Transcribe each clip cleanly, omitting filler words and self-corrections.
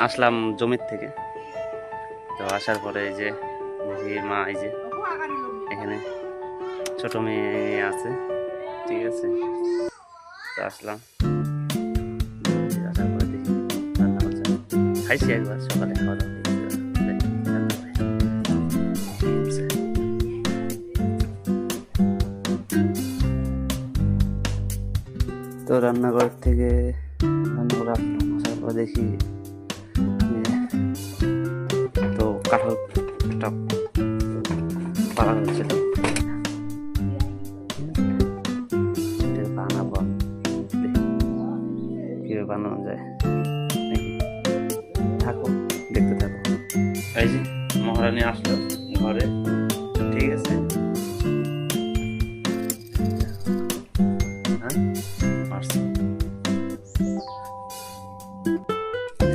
আসলাম জমির থেকে। তো আসার পরে এই যে দেখি মা এই যে এখানে ছোট মেয়ে আছে, ঠিক আছে। তো আসলাম, আসার পরে দেখি রান্না করছে। খাইছি একবার সকালে, খাওয়া দাওয়া তো রান্নাঘর থেকে রান্না করে আসলাম। আসার পর দেখি তো কাঁঠালটা পাড়া হয়েছিল, বানাবো কিভাবে বানানো যায় নাকি, থাকো দেখতে থাকো। এই যে মহারানী আসলো ঘরে, ঠিক আছে।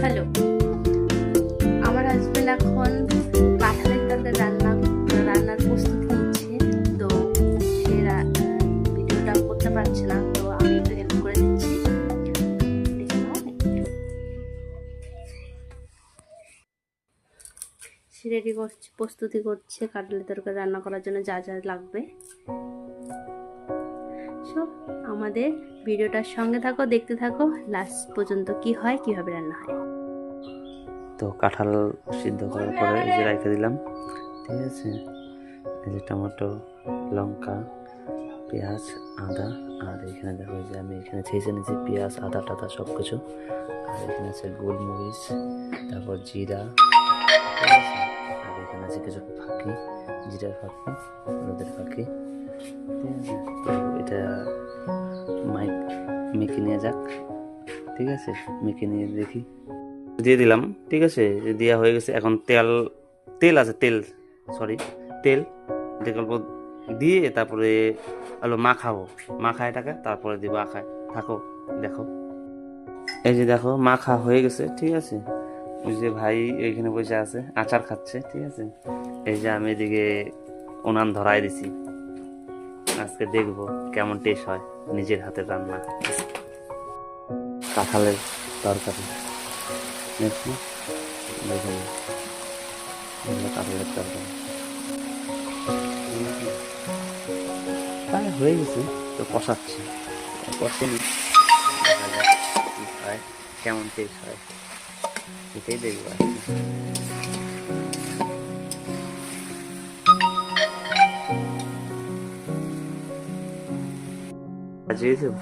হ্যালো, আমার হাজবেন্ড এখন কাঁঠালের তরকারি রান্নার প্রস্তুতি নিচ্ছে। তো সে ভিডিওটা করতে পারছে না, তো আমি একটু হেল্প করে দিচ্ছি। সে রেডি করছে, প্রস্তুতি করছে কাঁঠালের তরকারি রান্না করার জন্য যা যা লাগবে। সো আমাদের ভিডিওটার সঙ্গে থাকো, দেখতে থাকো লাস্ট পর্যন্ত কি হয়, কিভাবে রান্না হয়। তো কাঁঠাল সিদ্ধ করার পরে এই যে রেখে দিলাম, ঠিক আছে। এই যে টমেটো, লঙ্কা, পেঁয়াজ, আদা, আর এখানে দেখো যে আমি এখানে ছেঁচে নিয়েছি পেঁয়াজ, আদা টাদা সব কিছু। আর এখানে আছে গোলমরিচ, তারপর জিরা, ঠিক আছে। আর এখানে আছে কিছু ফাঁকি, জিরার ফাঁকি, হলুদের ফাঁকি, ঠিক আছে। তো এটা মেখে নিয়ে যাক, ঠিক আছে। মেখে নিয়ে দেখি, দিয়ে দিলাম, ঠিক আছে। দেওয়া হয়ে গেছে। এখন তেল আছে, তেল বিকল্প দিয়ে তারপরে আলো মাখায় এটাকে, তারপরে দিব আখায়। থাকো দেখো, এই যে দেখো মাখা হয়ে গেছে, ঠিক আছে। ওই যে ভাই এইখানে বসে আছে আচার খাচ্ছে, ঠিক আছে। এই যে আমি এদিকে উনান ধরাই দিছি, আজকে দেখবো কেমন টেস্ট হয় নিজের হাতের রান্না কাঁঠালের তরকারি। দেখুন, দেখুন কাঁঠালের তরকারি প্রায় হয়ে গেছে। তো কষাচ্ছি, কষেনি, কেমন টেস্ট হয় এটাই দেখবো আর কি।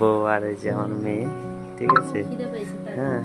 বউ আর এই যে আমার মেয়ে, ঠিক আছে। হ্যাঁ,